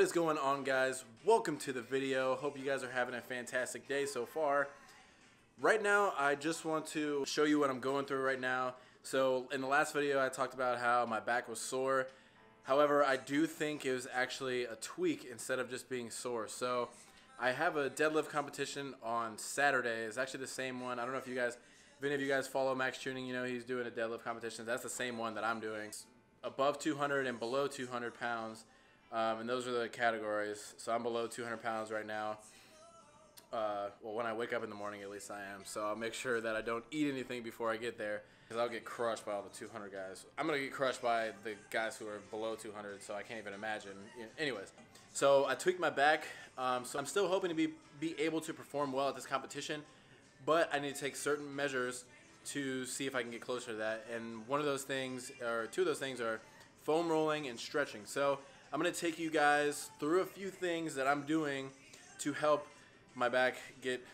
What is going on, guys? Welcome to the video. Hope you guys are having a fantastic day so far. Right now, I just want to show you what I'm going through right now. So in the last video, I talked about how my back was sore. However, I do think it was actually a tweak instead of just being sore. So I have a deadlift competition on Saturday. It's actually the same one. I don't know if any of you guys follow Max Tuning, you know he's doing a deadlift competition. That's the same one that I'm doing. Above 200 and below 200 pounds. And those are the categories. So I'm below 200 pounds right now. Well, when I wake up in the morning, at least I am. So I'll make sure that I don't eat anything before I get there, because I'll get crushed by all the 200 guys. I'm going to get crushed by the guys who are below 200, so I can't even imagine. Anyways, so I tweaked my back. So I'm still hoping to be able to perform well at this competition, but I need to take certain measures to see if I can get closer to that. And one of those things, or two of those things, are foam rolling and stretching. So I'm going to take you guys through a few things that I'm doing to help my back get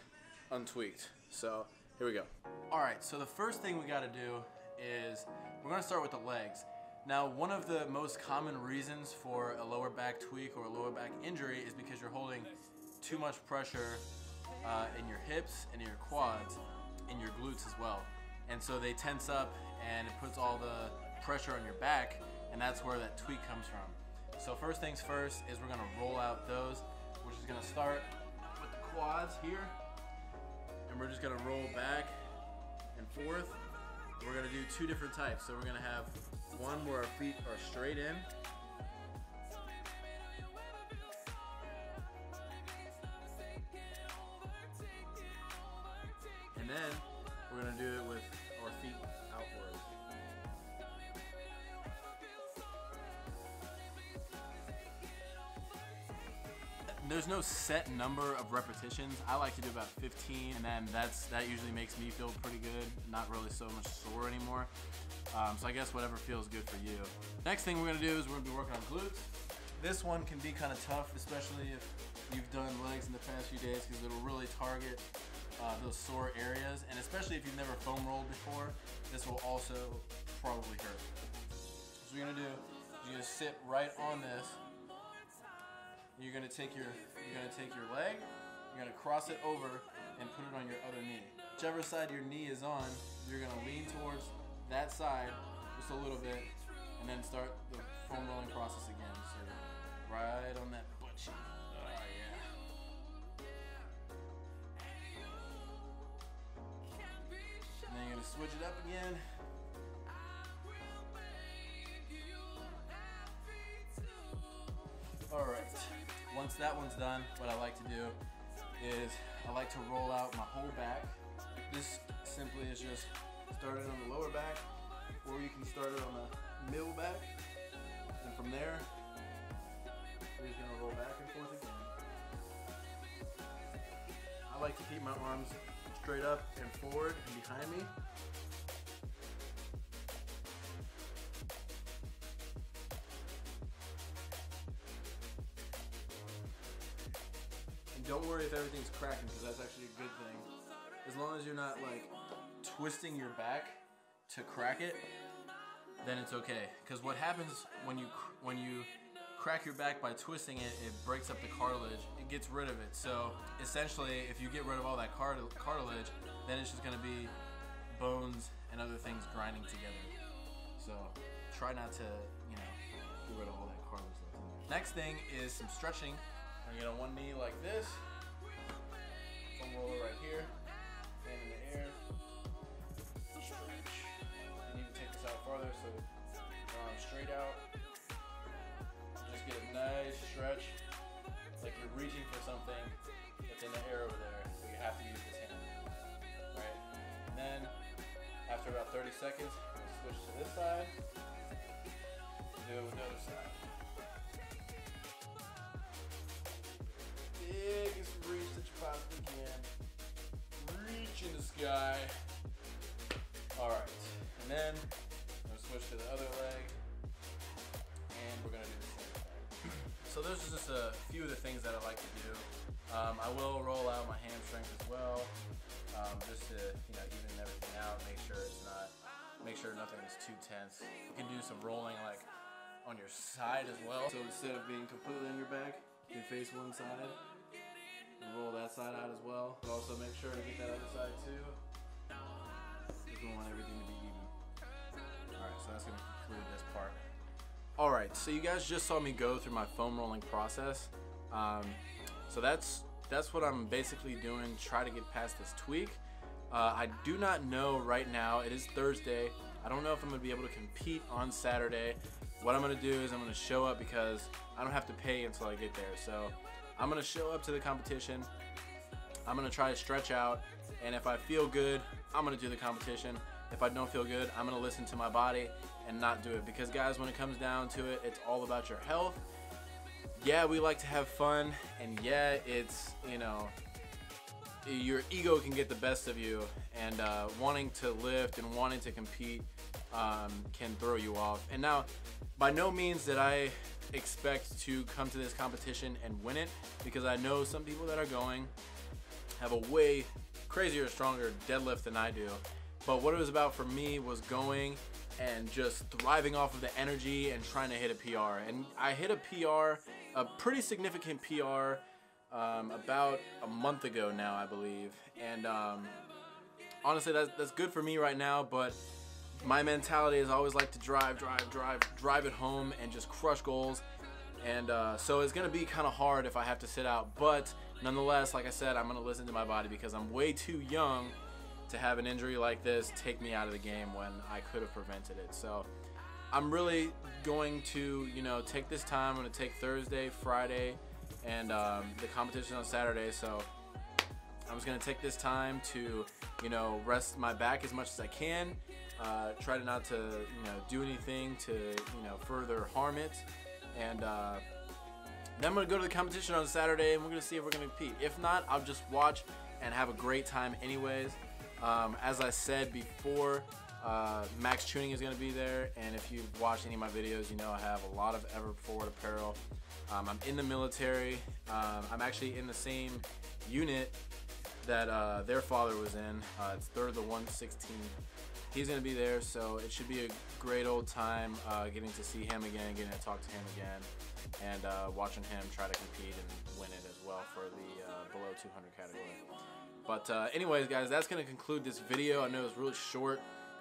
untweaked. So here we go. Alright, so the first thing we got to do is we're going to start with the legs. Now, one of the most common reasons for a lower back tweak or a lower back injury is because you're holding too much pressure in your hips and in your quads and your glutes as well. And so they tense up and it puts all the pressure on your back, and that's where that tweak comes from. So first things first is we're gonna roll out those, which is gonna start with the quads here, and we're just gonna roll back and forth. We're gonna do two different types. So we're gonna have one where our feet are straight in, and then we're gonna do it with our feet outward. There's no set number of repetitions. I like to do about 15, and then that usually makes me feel pretty good, not really so much sore anymore. So I guess whatever feels good for you. Next thing we're gonna do is we're gonna be working on glutes. This one can be kind of tough, especially if you've done legs in the past few days, because it'll really target those sore areas, and especially if you've never foam rolled before, this will also probably hurt. So what you're gonna do is you're gonna sit right on this. You're gonna take your leg, you're gonna cross it over and put it on your other knee. Whichever side your knee is on, you're gonna lean towards that side just a little bit, and then start the foam rolling process again. So right on that butt cheek. Oh yeah. And then you're gonna switch it up again. Alright, once that one's done, what I like to do is I like to roll out my whole back. This simply is just started on the lower back, or you can start it on the middle back, and from there, you're just going to roll back and forth again. I like to keep my arms straight up and forward and behind me. Don't worry if everything's cracking, because that's actually a good thing. As long as you're not like twisting your back to crack it, then it's okay. Because what happens when you crack your back by twisting it, it breaks up the cartilage. It gets rid of it. So essentially, if you get rid of all that cartilage, then it's just going to be bones and other things grinding together. So try not to, get rid of all that cartilage. Next thing is some stretching. I'm gonna get on one knee like this, foam roller right here, hand in the air, stretch. You need to take this out farther so your arms straight out. Just get a nice stretch, like you're reaching for something that's in the air over there, so you have to use this hand, right? And then, after about 30 seconds, switch to this side, do it with the other side. Biggest reach that you possibly can. Reach in the sky. Alright, and then I'm going to switch to the other leg, and we're going to do the same thing. So those are just a few of the things that I like to do. I will roll out my hamstrings as well, just to even everything out, make sure nothing is too tense. You can do some rolling like on your side as well. So instead of being completely on your back, face one side. Roll that side out as well. But also make sure to get that other side too. Because we want everything to be even. Alright, so that's going to conclude this part. Alright, so you guys just saw me go through my foam rolling process. So that's what I'm basically doing, try to get past this tweak. I do not know right now, it is Thursday. I don't know if I'm going to be able to compete on Saturday. What I'm going to do is I'm going to show up because I don't have to pay until I get there. So I'm going to show up to the competition. I'm going to try to stretch out, and if I feel good, I'm going to do the competition. If I don't feel good, I'm going to listen to my body and not do it. Because guys, when it comes down to it, it's all about your health. Yeah, we like to have fun, and yeah, it's, you know, your ego can get the best of you, and wanting to lift and wanting to compete can throw you off. And now, by no means did I expect to come to this competition and win it, because I know some people that are going have a way crazier, stronger deadlift than I do. But what it was about for me was going and just thriving off of the energy and trying to hit a PR. And I hit a PR, a pretty significant PR, about a month ago now, I believe. And honestly, that's good for me right now, but my mentality is I always like to drive it home and just crush goals. And so it's going to be kind of hard if I have to sit out. But nonetheless, like I said, I'm going to listen to my body because I'm way too young to have an injury like this take me out of the game when I could have prevented it. So I'm really going to, you know, take this time. I'm going to take Thursday, Friday, and the competition on Saturday. So I'm just going to take this time to, you know, rest my back as much as I can. Try to not to, you know, do anything to, you know, further harm it. And then I'm going to go to the competition on Saturday, and we're going to see if we're going to compete. If not, I'll just watch and have a great time anyways. As I said before, Max Tuning is going to be there, and if you've watched any of my videos, you know I have a lot of Ever Forward apparel. I'm in the military. I'm actually in the same unit that their father was in. It's 3rd of the 116th. He's going to be there, so it should be a great old time getting to see him again, getting to talk to him again, and watching him try to compete and win it as well for the below 200 category. But anyways, guys, that's going to conclude this video. I know it's really short,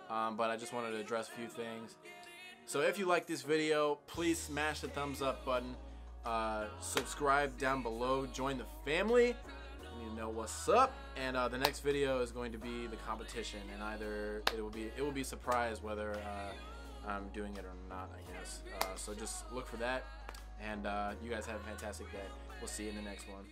but I just wanted to address a few things. So if you like this video, please smash the thumbs up button. Subscribe down below. Join the family. You need to know what's up. And the next video is going to be the competition, and either it will be a surprise whether I'm doing it or not, I guess. So just look for that, and you guys have a fantastic day. We'll see you in the next one.